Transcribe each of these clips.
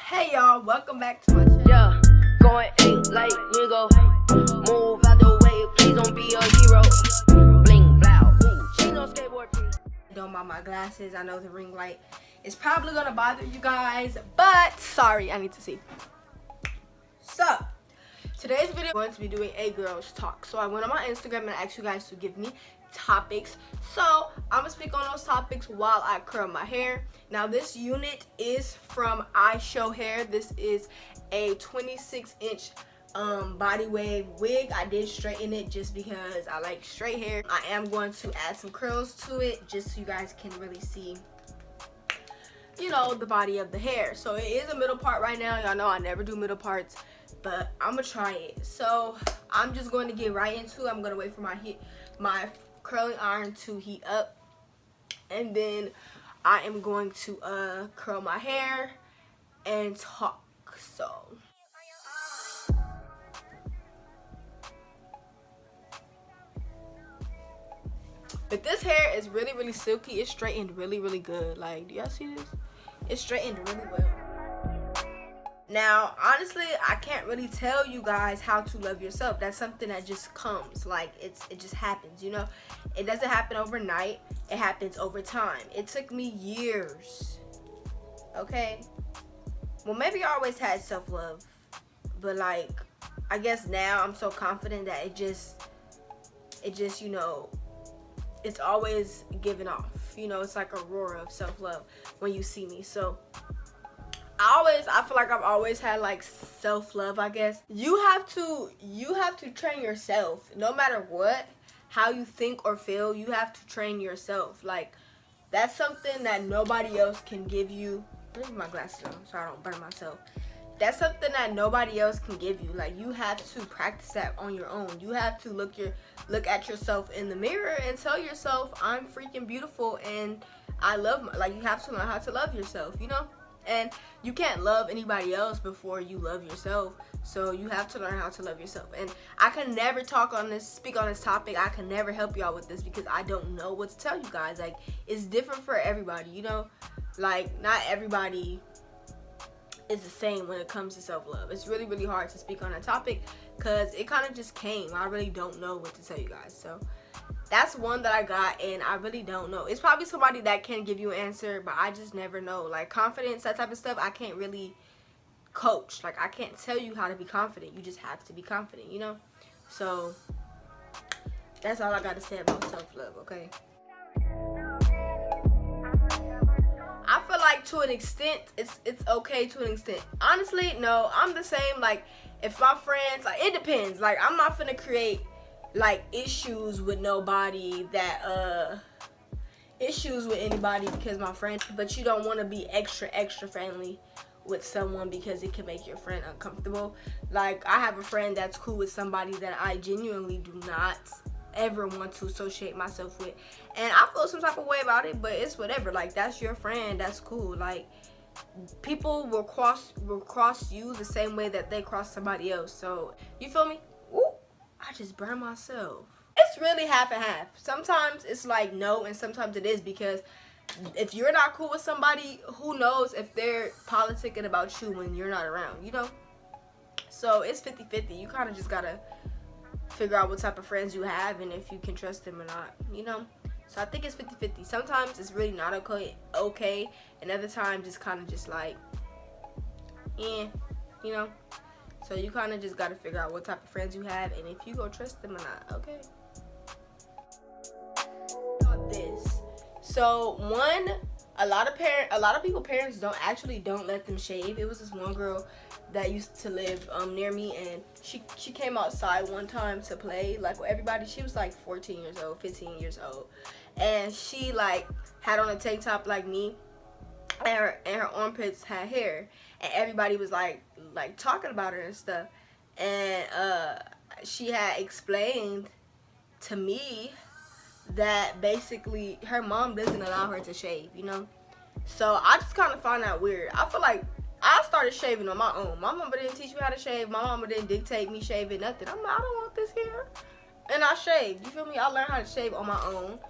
Hey y'all, welcome back to my channel. Yeah, going ain't like nigga. Move out the way, please don't be a hero. Bling, blow, ooh, she no skateboard, please. Don't mind my glasses. I know the ring light is probably gonna bother you guys, but sorry, I need to see. So, today's video, I'm going to be doing a girls talk. So I went on my Instagram and asked you guys to give me topics. So I'm gonna speak on those topics while I curl my hair. Now this unit is from Ishow hair. This is a 26-inch body wave wig. I did straighten it just because I like straight hair. I am going to add some curls to it just so you guys can really see, you know, the body of the hair. So it is a middle part right now. Y'all know I never do middle parts, but I'm gonna try it. So I'm just going to get right into it. I'm gonna wait for my curling iron to heat up, and then I am going to curl my hair and talk. So but this hair is really silky. It's straightened really good. Like, do y'all see this? It's straightened really well. Now, honestly, I can't really tell you guys how to love yourself. That's something that just comes. Like, it just happens, you know? It doesn't happen overnight. It happens over time. It took me years, okay? Well, maybe I always had self-love, but, like, I guess now I'm so confident that it just, you know, it's always giving off. You know, it's like a roar of self-love when you see me. So I feel like I've always had like self-love, I guess. You have to train yourself. No matter what, how you think or feel, you have to train yourself. Like, that's something that nobody else can give you. Let me put my glasses on so I don't burn myself. That's something that nobody else can give you. Like, you have to practice that on your own. You have to look at yourself in the mirror and tell yourself, I'm freaking beautiful and I love like, you have to learn how to love yourself, you know? And you can't love anybody else before you love yourself. So you have to learn how to love yourself. And I can never speak on this topic. I can never help y'all with this because I don't know what to tell you guys. Like, it's different for everybody, you know? Like, not everybody is the same when it comes to self-love. It's really hard to speak on that topic because it kind of just came. I really don't know what to tell you guys. So that's one that I got, and I really don't know. It's probably somebody that can give you an answer, but I just never know. Like, confidence, that type of stuff, I can't really coach. Like, I can't tell you how to be confident. You just have to be confident, you know? So that's all I got to say about self-love, okay? I feel like to an extent, it's okay to an extent. Honestly, no, I'm the same. Like, if my friends, like, it depends. Like, I'm not finna create like issues with nobody that issues with anybody because my friend, but you don't want to be extra friendly with someone because it can make your friend uncomfortable. Like, I have a friend that's cool with somebody that I genuinely do not ever want to associate myself with, and I feel some type of way about it, but it's whatever. Like, that's your friend, that's cool. Like, people will cross you the same way that they cross somebody else. So, you feel me? Ooh, I just burned myself. It's really half and half. Sometimes it's like no, and sometimes it is, because if you're not cool with somebody, who knows if they're politicking about you when you're not around, you know? So it's 50-50. You kind of just gotta figure out what type of friends you have and if you can trust them or not, you know? So I think it's 50-50. Sometimes it's really not okay, and other times it's kind of just like, you know? So you kind of just got to figure out what type of friends you have and if you go trust them or not, okay? This. So a lot of people parents don't let them shave. It was this one girl that used to live near me, and she came outside one time to play like with everybody. She was like 14 years old, 15 years old, and she like had on a tank top like me, and her armpits had hair, and everybody was like talking about her and stuff. And she had explained to me that basically her mom doesn't allow her to shave, you know? So I just kind of find that weird. I feel like I started shaving on my own. My mama didn't teach me how to shave. My mama didn't dictate me shaving, nothing. I'm like, I don't want this hair. And I shaved, you feel me? I learned how to shave on my own.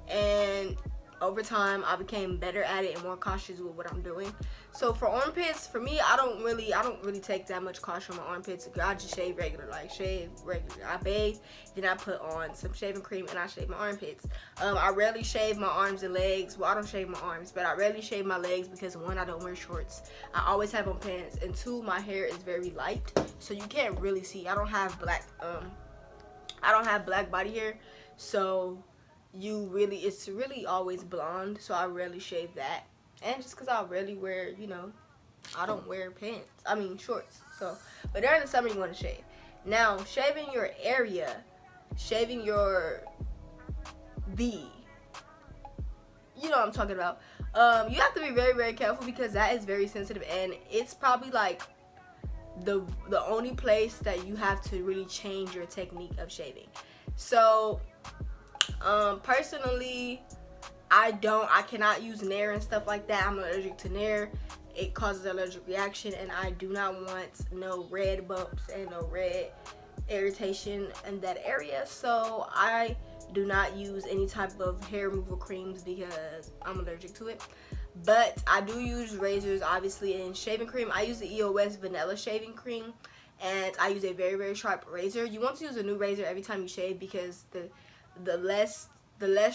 And over time I became better at it and more cautious with what I'm doing. So for armpits, for me, I don't really take that much caution on my armpits. I just shave regular, I bathe, then I put on some shaving cream and I shave my armpits. I rarely shave my arms and legs. Well, I don't shave my arms, but I rarely shave my legs because one, I don't wear shorts. I always have on pants, and two, my hair is very light, so you can't really see. I don't have black body hair, so it's really always blonde, so I rarely shave that. And just because I rarely wear, I don't wear shorts. So, but during the summer you want to shave. Now, shaving your area, shaving your V, you know what I'm talking about. You have to be very, very careful because that is very sensitive, and it's probably like the only place that you have to really change your technique of shaving. So personally, I cannot use Nair and stuff like that. I'm allergic to Nair. It causes an allergic reaction, and I do not want no red bumps and no red irritation in that area. So I do not use any type of hair removal creams because I'm allergic to it. But I do use razors, obviously, and shaving cream. I use the EOS vanilla shaving cream, and I use a very, very sharp razor. You want to use a new razor every time you shave because the less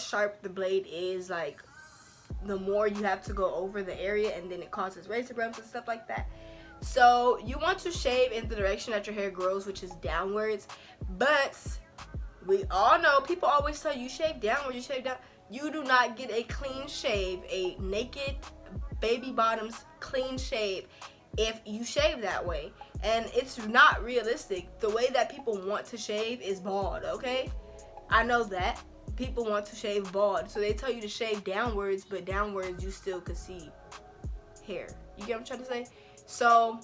sharp the blade is, like, the more you have to go over the area, and then it causes razor bumps and stuff like that. So you want to shave in the direction that your hair grows, which is downwards. But we all know, people always tell you shave downwards, you shave down. You do not get a clean shave, a naked baby bottoms clean shave, if you shave that way. And it's not realistic. The way that people want to shave is bald, okay? I know that. People want to shave bald, so they tell you to shave downwards, but downwards you still could see hair. You get what I'm trying to say? So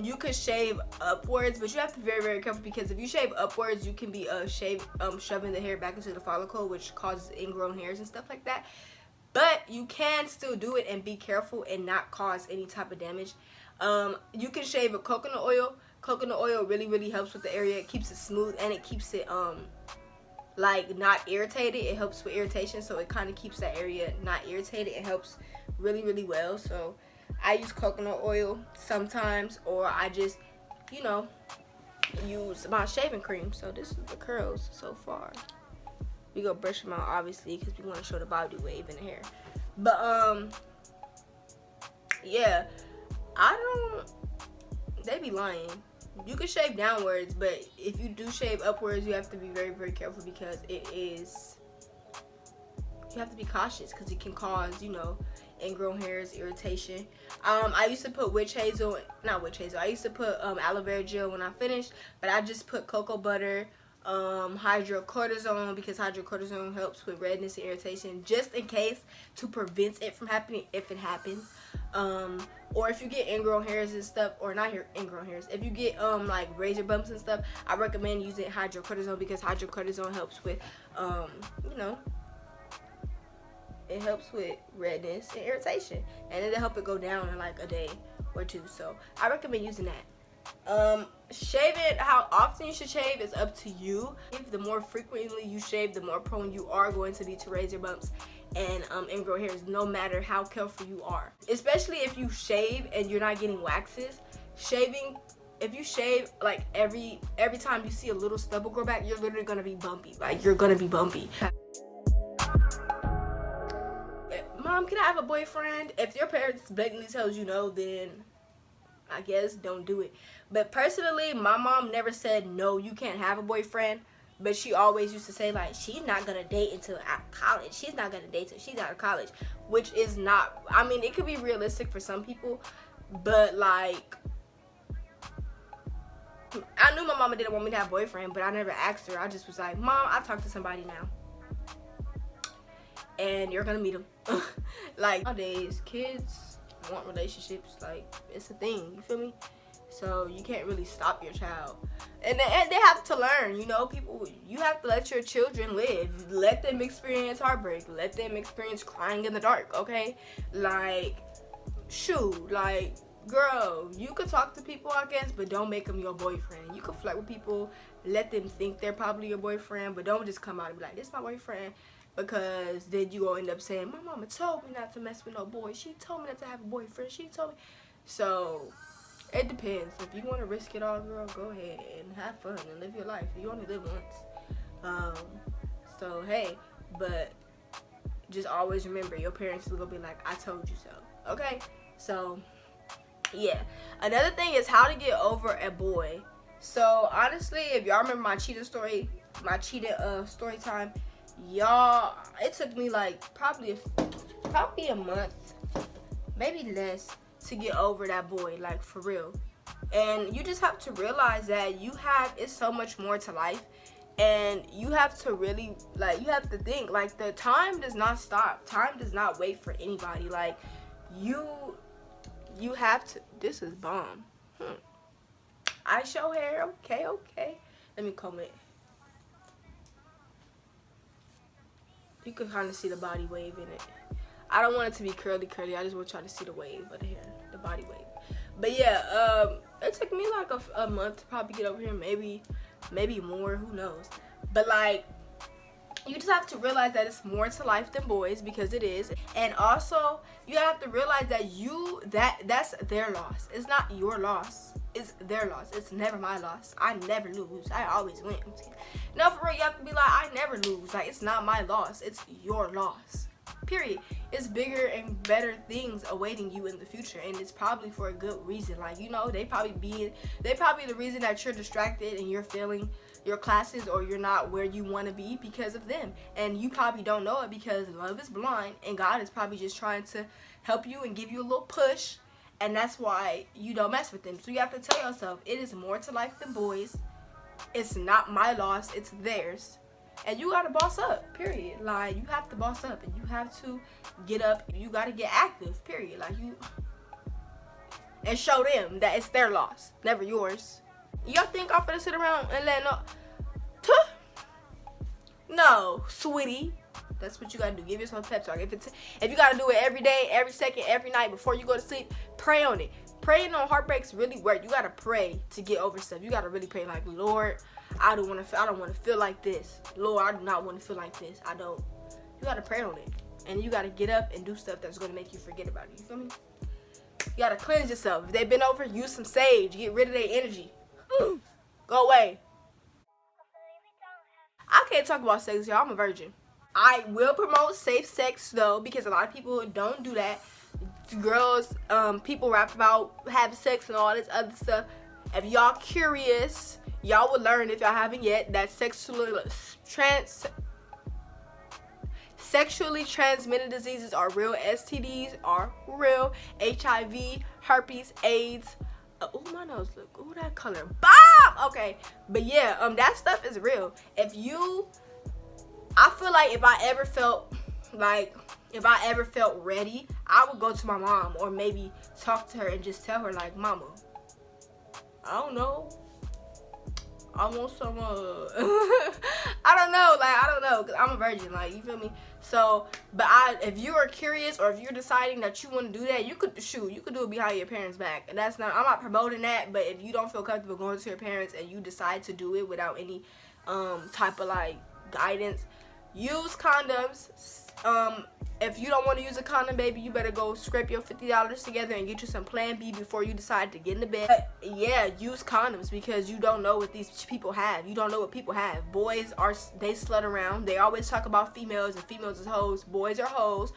you could shave upwards, but you have to be very, very careful, because if you shave upwards, you can be shoving the hair back into the follicle, which causes ingrown hairs and stuff like that. But you can still do it and be careful and not cause any type of damage. You can shave with coconut oil. Coconut oil really, really helps with the area. It keeps it smooth, and it keeps it like not irritated. It helps with irritation, so it kind of keeps that area not irritated. It helps really, really well. So I use coconut oil sometimes, or I just, use my shaving cream. So this is the curls so far. We go brush them out, obviously, because we want to show the body wave in the hair. But yeah, they be lying. You can shave downwards, but if you do shave upwards, you have to be very, very careful, because you have to be cautious, because it can cause, ingrown hairs, irritation. I used to put I used to put aloe vera gel when I finished, but I just put cocoa butter, hydrocortisone, because hydrocortisone helps with redness and irritation, just in case, to prevent it from happening if it happens. Or if you get ingrown hairs and stuff, or not ingrown hairs, if you get like razor bumps and stuff, I recommend using hydrocortisone, because hydrocortisone helps with it helps with redness and irritation, and it'll help it go down in like a day or two. So I recommend using that. Shaving, how often you should shave is up to you. If the more frequently you shave, the more prone you are going to be to razor bumps and ingrown hairs, no matter how careful you are. Especially if you shave and you're not getting waxes. If you shave like every time you see a little stubble grow back, you're literally gonna be bumpy. Like, you're gonna be bumpy. Mom, can I have a boyfriend? If your parents blatantly tells you no, then I guess don't do it. But personally, my mom never said no, you can't have a boyfriend. But she always used to say, like, she's not gonna date until college. She's not gonna date until she's out of college, which is not. I mean, it could be realistic for some people, but like, I knew my mama didn't want me to have a boyfriend, but I never asked her. I just was like, Mom, I talk to somebody now, and you're gonna meet him. Like, nowadays, kids want relationships. Like, it's a thing. You feel me? So you can't really stop your child, and they have to learn. People, you have to let your children live. Let them experience heartbreak. Let them experience crying in the dark. Okay, like, shoot, like, girl, you could talk to people, I guess, but don't make them your boyfriend. You could flirt with people, let them think they're probably your boyfriend, but don't just come out and be like, this is my boyfriend. because then you gonna end up saying, my mama told me not to mess with no boy. She told me not to have a boyfriend. She told me. So it depends. If you want to risk it all, girl, go ahead and have fun and live your life. You only live once. So hey, but just always remember, your parents is gonna be like, I told you so. Okay? So yeah. Another thing is how to get over a boy. So honestly, if y'all remember my cheating story, story time, y'all, it took me like probably a month, maybe less, to get over that boy, like for real. And you just have to realize that it's so much more to life, and you have to really, like, you have to think, like, the time does not stop. Time does not wait for anybody. Like, you have to, this is bomb. Ishow hair, okay. Let me comb it. You can kind of see the body wave in it. I don't want it to be curly. I just want y'all to see the wave of the hair, the body wave. But yeah, it took me like a month to probably get over here, maybe more, who knows. But like, you just have to realize that it's more to life than boys, because it is. And also, you have to realize that that's their loss. It's not your loss. It's their loss. It's never my loss. I never lose. I always win. No, for real, you have to be like, I never lose. Like, it's not my loss. It's your loss. Period. It's bigger and better things awaiting you in the future, and it's probably for a good reason. Like, you know, they probably the reason that you're distracted and you're failing your classes, or you're not where you want to be, because of them. And you probably don't know it, because love is blind, and God is probably just trying to help you and give you a little push, and that's why you don't mess with them. So you have to tell yourself, it is more to life than boys. It's not my loss, it's theirs. And you gotta boss up, period. Like, you have to boss up, and you have to get up. You gotta get active, period. Like, and show them that it's their loss, never yours. Y'all think I'm finna sit around and let no, sweetie. That's what you gotta do. Give yourself a pep talk. If you gotta do it every day, every second, every night before you go to sleep, pray on it. Praying on heartbreaks really work. You gotta pray to get over stuff. You gotta really pray, like, Lord, I don't want to feel like this. Lord, I do not want to feel like this. I don't. You gotta pray on it, and you gotta get up and do stuff that's gonna make you forget about it. You feel me? You gotta cleanse yourself. If they've been over, use some sage. Get rid of their energy. Go away. I can't talk about sex, y'all. I'm a virgin. I will promote safe sex though, because a lot of people don't do that. Girls, people rap about having sex and all this other stuff. If y'all curious, y'all will learn, if y'all haven't yet, that sexually transmitted diseases are real. STDs are real. HIV, herpes, AIDS. Oh, my nose look. Oh, that color. Bob! Okay. But yeah, that stuff is real. I feel like if I ever felt ready, I would go to my mom, or maybe talk to her and just tell her, like, Mama, I don't know, I want some, I don't know, because I'm a virgin, like, you feel me? So, but if you are curious, or if you're deciding that you want to do that, you could do it behind your parents' back. And I'm not promoting that, but if you don't feel comfortable going to your parents and you decide to do it without any type of, like, guidance, use condoms. If you don't want to use a condom, baby, you better go scrape your $50 together and get you some Plan B before you decide to get in the bed. But yeah, use condoms, because you don't know what these people have. You don't know what people have. Boys they slut around. They always talk about females, and females is hoes. Boys are hoes.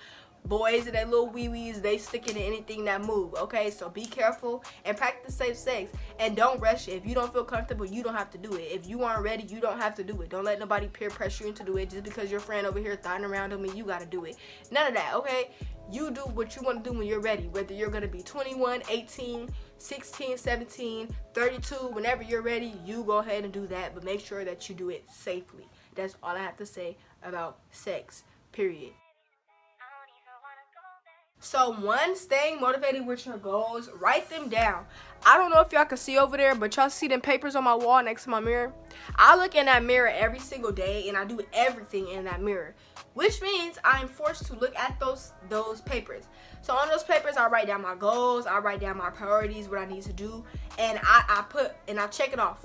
Boys and their little wee-wees, they stick it in anything that move, okay? So be careful and practice safe sex. And don't rush it. If you don't feel comfortable, you don't have to do it. If you aren't ready, you don't have to do it. Don't let nobody peer pressure you into do it just because your friend over here thotting around don't mean you gotta do it. None of that, okay? You do what you want to do when you're ready. Whether you're gonna be 21, 18, 16, 17, 32, whenever you're ready, you go ahead and do that. But make sure that you do it safely. That's all I have to say about sex, period. So one, staying motivated with your goals, write them down. I don't know if y'all can see over there, but y'all see them papers on my wall next to my mirror? I look in that mirror every single day, and I do everything in that mirror, which means I'm forced to look at those papers. So on those papers, I write down my goals, I write down my priorities, what I need to do, and I check it off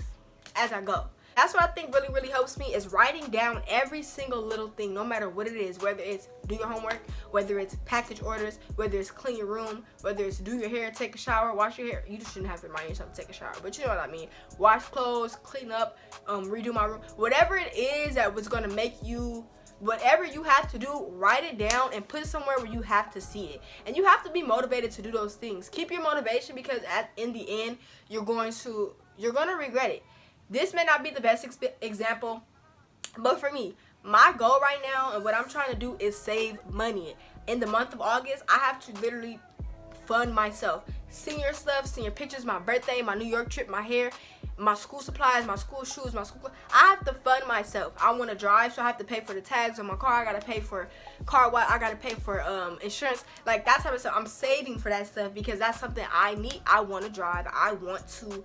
as I go. That's what I think really, really helps me, is writing down every single little thing, no matter what it is, whether it's do your homework, whether it's package orders, whether it's clean your room, whether it's do your hair, take a shower, wash your hair. You just shouldn't have to remind yourself to take a shower, but you know what I mean. Wash clothes, clean up, redo my room. Whatever it is that was going to make you, whatever you have to do, write it down and put it somewhere where you have to see it. And you have to be motivated to do those things. Keep your motivation, because in the end, you're going to regret it. This may not be the best example, but for me, my goal right now and what I'm trying to do is save money. In the month of August, I have to literally fund myself. Senior stuff, senior pictures, my birthday, my New York trip, my hair, my school supplies, my school shoes, my school. I have to fund myself. I want to drive, so I have to pay for the tags on my car. I gotta pay for car wash. I gotta pay for insurance, like that type of stuff. I'm saving for that stuff because that's something I need. I want to drive. I want to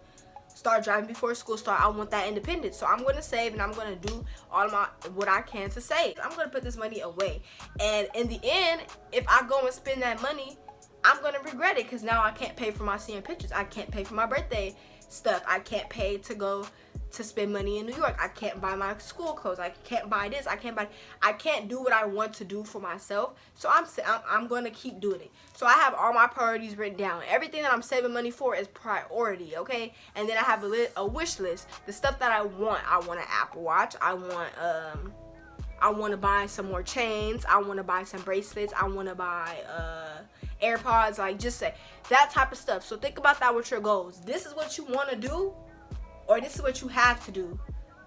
start driving before school start. I want that independence. So I'm going to save, and I'm going to do all what I can to save. I'm going to put this money away. And in the end, if I go and spend that money, I'm going to regret it, because now I can't pay for my senior pictures. I can't pay for my birthday stuff. I can't pay to go to spend money in New York. I can't buy my school clothes. I can't buy this. I can't do what I want to do for myself. So I'm going to keep doing it. So I have all my priorities written down. Everything that I'm saving money for is priority, okay? And then I have a wish list. The stuff that I want. I want an Apple Watch. I want to buy some more chains. I want to buy some bracelets. I want to buy AirPods. Like, just say that type of stuff. So think about that with your goals. This is what you want to do, or this is what you have to do.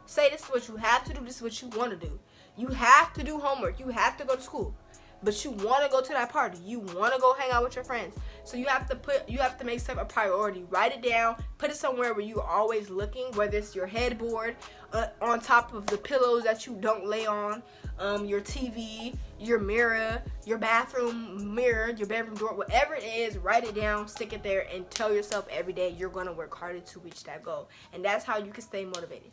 Say this is what you have to do, this is what you want to do. You have to do homework. You have to go to school. But you want to go to that party. You want to go hang out with your friends. So you have to make stuff a priority. Write it down. Put it somewhere where you're always looking, whether it's your headboard, on top of the pillows that you don't lay on, your TV, your mirror, your bathroom mirror, your bedroom door, whatever it is, write it down, stick it there, and tell yourself every day you're going to work harder to reach that goal. And that's how you can stay motivated.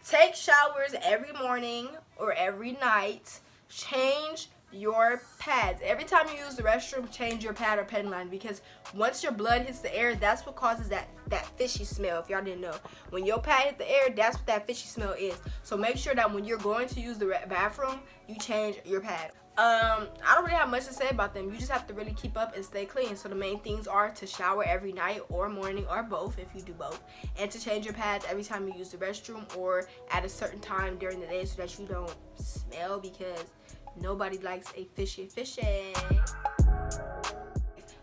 Take showers every morning or every night. Change your pads. Every time you use the restroom, change your pad or pen line, because once your blood hits the air, that's what causes that fishy smell. If y'all didn't know, when your pad hit the air, that's what that fishy smell is. So make sure that when you're going to use the bathroom, you change your pad. I don't really have much to say about them. You just have to really keep up and stay clean. So the main things are to shower every night or morning, or both if you do both, and to change your pads every time you use the restroom or at a certain time during the day, so that you don't smell, because nobody likes a fishy.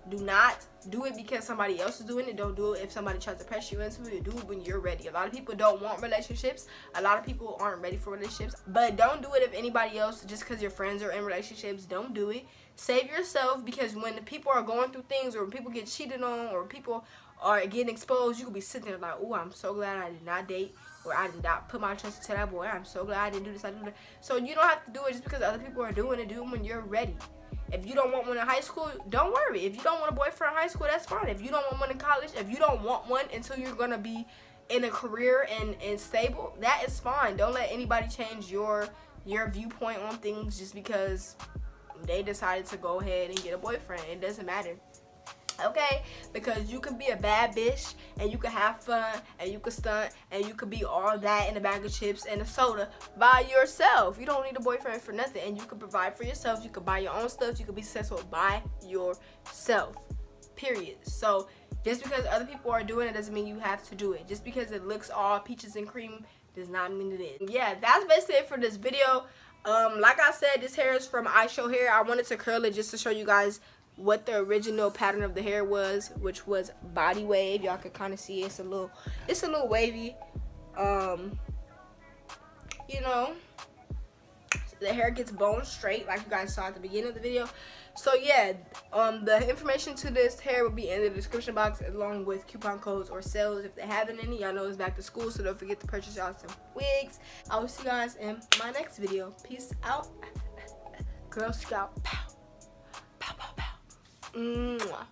Do not do it because somebody else is doing it. Don't do it if somebody tries to press you into it. Do it when you're ready. A lot of people don't want relationships. A lot of people aren't ready for relationships. But don't do it if anybody else, just because your friends are in relationships. Don't do it. Save yourself, because when the people are going through things, or when people get cheated on, or people are getting exposed, you could be sitting there like, oh, I'm so glad I did not date, or I did not put my trust into that boy. I'm so glad I didn't do this, I didn't do that. So you don't have to do it just because other people are doing it. Do it when you're ready. If you don't want one in high school, don't worry. If you don't want a boyfriend in high school, that's fine. If you don't want one in college, if you don't want one until you're going to be in a career and stable, that is fine. Don't let anybody change your viewpoint on things just because they decided to go ahead and get a boyfriend. It doesn't matter. Okay, because you can be a bad bitch, and you can have fun, and you can stunt, and you could be all that in a bag of chips and a soda by yourself. You don't need a boyfriend for nothing, and you can provide for yourself. You can buy your own stuff. You can be successful by yourself, period. So just because other people are doing it doesn't mean you have to do it. Just because it looks all peaches and cream does not mean it is. Yeah, that's basically it for this video. Like I said, this hair is from Ishow hair. I wanted to curl it just to show you guys what the original pattern of the hair was, which was body wave. Y'all can kind of see it's a little wavy. You know, the hair gets bone straight like you guys saw at the beginning of the video. So yeah, the information to this hair will be in the description box, along with coupon codes or sales if they haven't any. Y'all know it's back to school, so don't forget to purchase y'all some wigs. I will see you guys in my next video. Peace out. Girl Scout. Pow. Pow, pow, pow. Mwah.